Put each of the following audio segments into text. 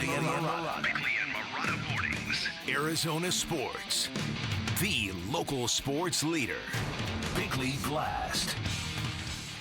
Bickley and Marotta Mornings. Arizona Sports. The local sports leader. Bickley Blast.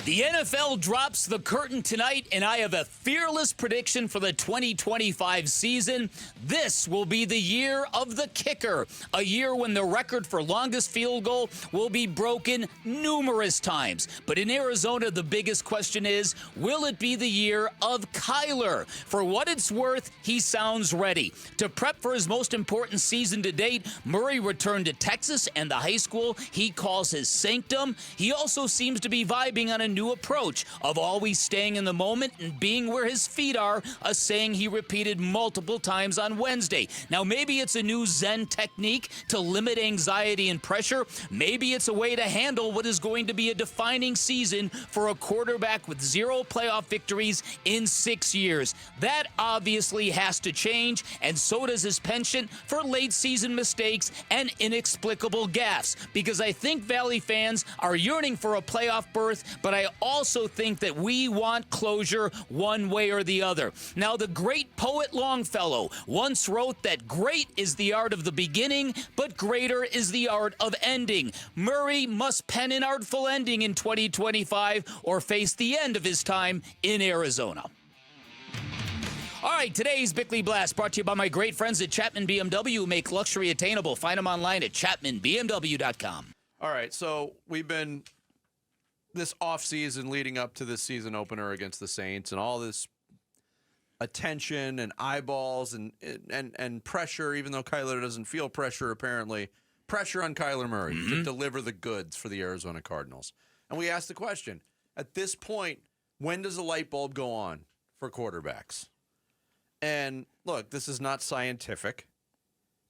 The NFL drops the curtain tonight, and I have a fearless prediction for the 2025 season. This will be the year of the kicker, a year when the record for longest field goal will be broken numerous times. But in Arizona, the biggest question is, will it be the year of Kyler? For what it's worth, he sounds ready. To prep for his most important season to date, Murray returned to Texas and the high school he calls his sanctum. He also seems to be vibing on a new approach of always staying in the moment and being where his feet are, a saying he repeated multiple times on Wednesday. Now, maybe it's a new Zen technique to limit anxiety and pressure. Maybe it's a way to handle what is going to be a defining season for a quarterback with 0 playoff victories in 6 years. That obviously has to change, and so does his penchant for late season mistakes and inexplicable gaffes, because I think Valley fans are yearning for a playoff berth, but I also think that we want closure one way or the other. Now, the great poet Longfellow once wrote that great is the art of the beginning, but greater is the art of ending. Murray must pen an artful ending in 2025 or face the end of his time in Arizona. All right, today's Bickley Blast brought to you by my great friends at Chapman BMW, who make luxury attainable. Find them online at chapmanbmw.com. All right, so we've been this offseason leading up to this season opener against the Saints and all this attention and eyeballs and pressure, even though Kyler doesn't feel pressure apparently, pressure on Kyler Murray to deliver the goods for the Arizona Cardinals. And we asked the question, at this point, when does the light bulb go on for quarterbacks? And look, this is not scientific,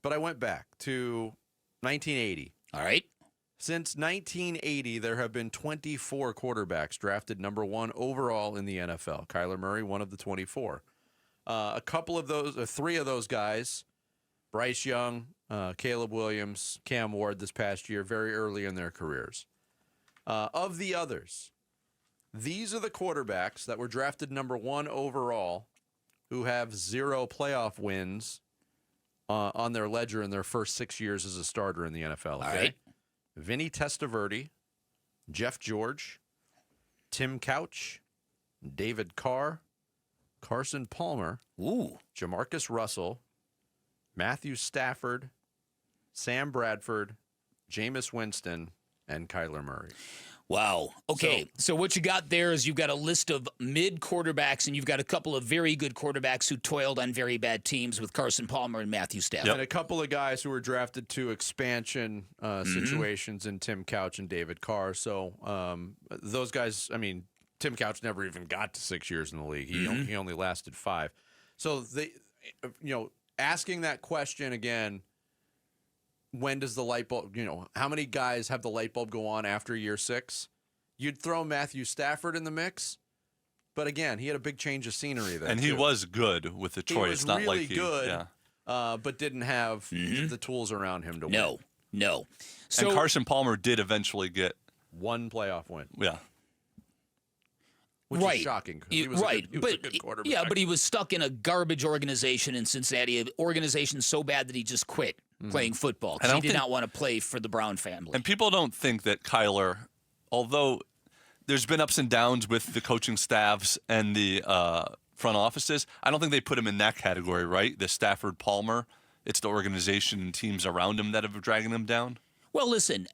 but I went back to 1980. All right. Since 1980, there have been 24 quarterbacks drafted number 1 overall in the NFL. Kyler Murray, one of the 24. A couple of those, or 3 of those guys, Bryce Young, Caleb Williams, Cam Ward this past year, very early in their careers. Of the others, these are the quarterbacks that were drafted number 1 overall who have 0 playoff wins on their ledger in their first 6 years as a starter in the NFL. Okay? All right. Vinny Testaverde, Jeff George, Tim Couch, David Carr, Carson Palmer, Jamarcus Russell, Matthew Stafford, Sam Bradford, Jameis Winston, and Kyler Murray. Wow. Okay, so what you got there is you've got a list of mid quarterbacks, and you've got a couple of very good quarterbacks who toiled on very bad teams with Carson Palmer and Matthew Stafford. And a couple of guys who were drafted to expansion situations in Tim Couch and David Carr. So those guys, I mean, Tim Couch never even got to 6 years in the league. He only lasted 5. So asking that question again, when does the light bulb, how many guys have the light bulb go on after year 6? You'd throw Matthew Stafford in the mix, but again, he had a big change of scenery there. And he was good with Detroit. It's not really good, but didn't have the tools around him to win. No. So, and Carson Palmer did eventually get 1 playoff win. Yeah. Which is shocking. He was a good quarterback. Yeah, but he was stuck in a garbage organization in Cincinnati, an organization so bad that he just quit playing football because he did not want to play for the Brown family. And people don't think that Kyler, although there's been ups and downs with the coaching staffs and the front offices, I don't think they put him in that category, right? The Stafford Palmer. It's the organization and teams around him that have dragging him down. Well, listen,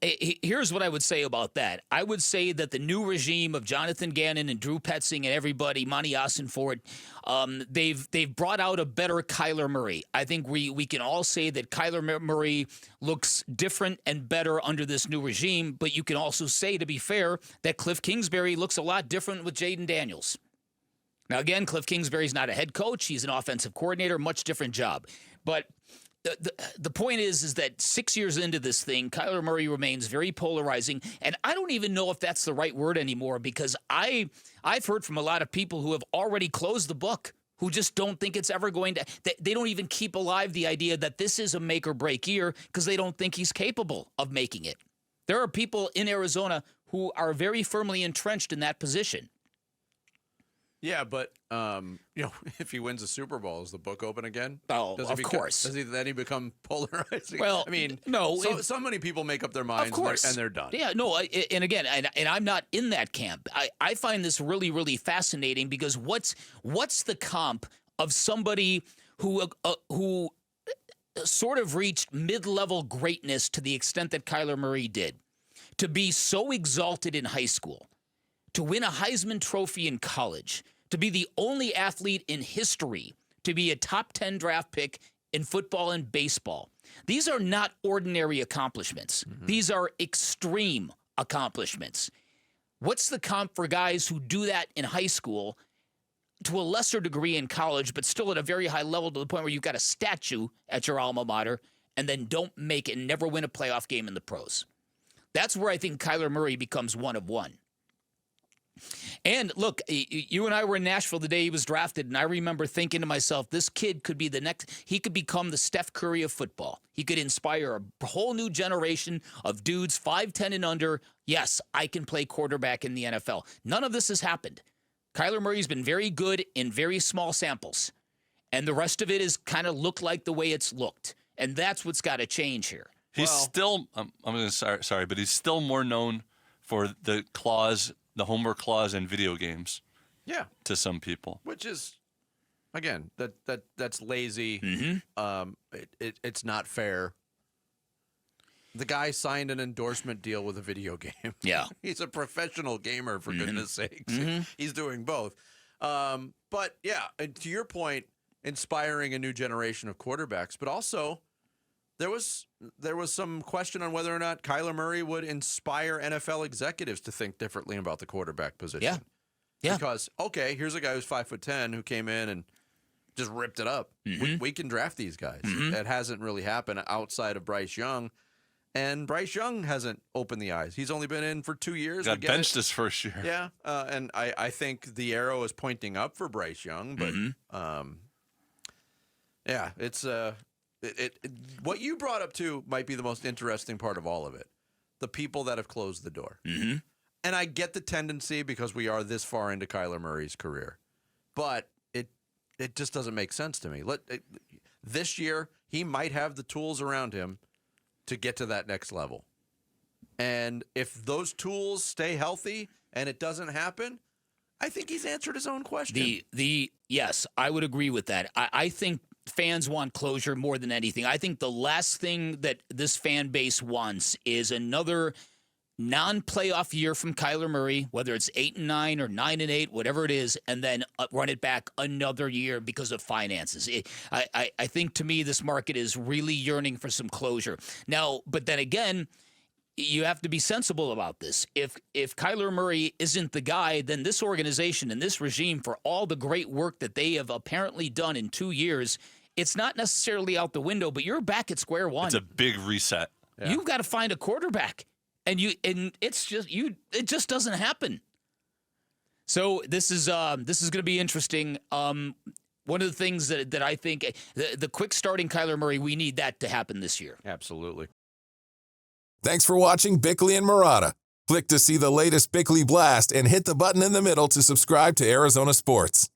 here's what I would say about that. I would say that the new regime of Jonathan Gannon and Drew Petzing and everybody, Monty Ossenford, they've brought out a better Kyler Murray. I think we can all say that Kyler Murray looks different and better under this new regime, but you can also say, to be fair, that Cliff Kingsbury looks a lot different with Jaden Daniels. Now, again, Cliff Kingsbury's not a head coach. He's an offensive coordinator, much different job. But the point is that 6 years into this thing, Kyler Murray remains very polarizing, and I don't even know if that's the right word anymore because I've heard from a lot of people who have already closed the book, who just don't think it's ever going to. They don't even keep alive the idea that this is a make or break year because they don't think he's capable of making it. There are people in Arizona who are very firmly entrenched in that position. Yeah, but if he wins a Super Bowl, is the book open again? Oh, of course. Does he then become polarizing? Well, I mean, no. So many people make up their minds, of course, and they're done. Yeah, no, and again, and I'm not in that camp. I find this really, really fascinating because what's the comp of somebody who sort of reached mid-level greatness to the extent that Kyler Murray did, to be so exalted in high school, to win a Heisman Trophy in college, to be the only athlete in history to be a top 10 draft pick in football and baseball. These are not ordinary accomplishments. Mm-hmm. These are extreme accomplishments. What's the comp for guys who do that in high school, to a lesser degree in college, but still at a very high level to the point where you've got a statue at your alma mater and then don't make it and never win a playoff game in the pros? That's where I think Kyler Murray becomes one of one. And look, you and I were in Nashville the day he was drafted, and I remember thinking to myself, this kid could be he could become the Steph Curry of football. He could inspire a whole new generation of dudes 5'10" and under. Yes, I can play quarterback in the NFL. None of this has happened. Kyler Murray's been very good in very small samples, and the rest of it has kind of looked like the way it's looked, and that's what's got to change here. He's still, I'm going to sorry, but he's still more known for the homework clause in video games. Yeah. To some people. Which is, again, that's lazy. Mm-hmm. It's not fair. The guy signed an endorsement deal with a video game. Yeah. He's a professional gamer, for goodness sakes. Mm-hmm. He's doing both. But, yeah, and to your point, inspiring a new generation of quarterbacks, but also there was some question on whether or not Kyler Murray would inspire NFL executives to think differently about the quarterback position. Yeah. Yeah. Because, okay, here's a guy who's 5'10" who came in and just ripped it up. Mm-hmm. We can draft these guys. Mm-hmm. That hasn't really happened outside of Bryce Young. And Bryce Young hasn't opened the eyes. He's only been in for 2 years. Got benched his first year. Yeah, and I think the arrow is pointing up for Bryce Young. But, yeah, it's what you brought up, too, might be the most interesting part of all of it. The people that have closed the door. Mm-hmm. And I get the tendency because we are this far into Kyler Murray's career. But it just doesn't make sense to me. This year, he might have the tools around him to get to that next level. And if those tools stay healthy and it doesn't happen, I think he's answered his own question. Yes, I would agree with that. I think fans want closure more than anything. I think the last thing that this fan base wants is another non-playoff year from Kyler Murray, whether it's 8-9 or 9-8, whatever it is, and then run it back another year because of finances. I think, to me, this market is really yearning for some closure. Now, but then again, you have to be sensible about this. If Kyler Murray isn't the guy, then this organization and this regime, for all the great work that they have apparently done in 2 years, it's not necessarily out the window, but you're back at square one. It's a big reset. Yeah. You've got to find a quarterback. And it just doesn't happen. So this is going to be interesting. One of the things that I think the quick starting Kyler Murray, we need that to happen this year. Absolutely. Thanks for watching Bickley and Marotta. Click to see the latest Bickley Blast and hit the button in the middle to subscribe to Arizona Sports.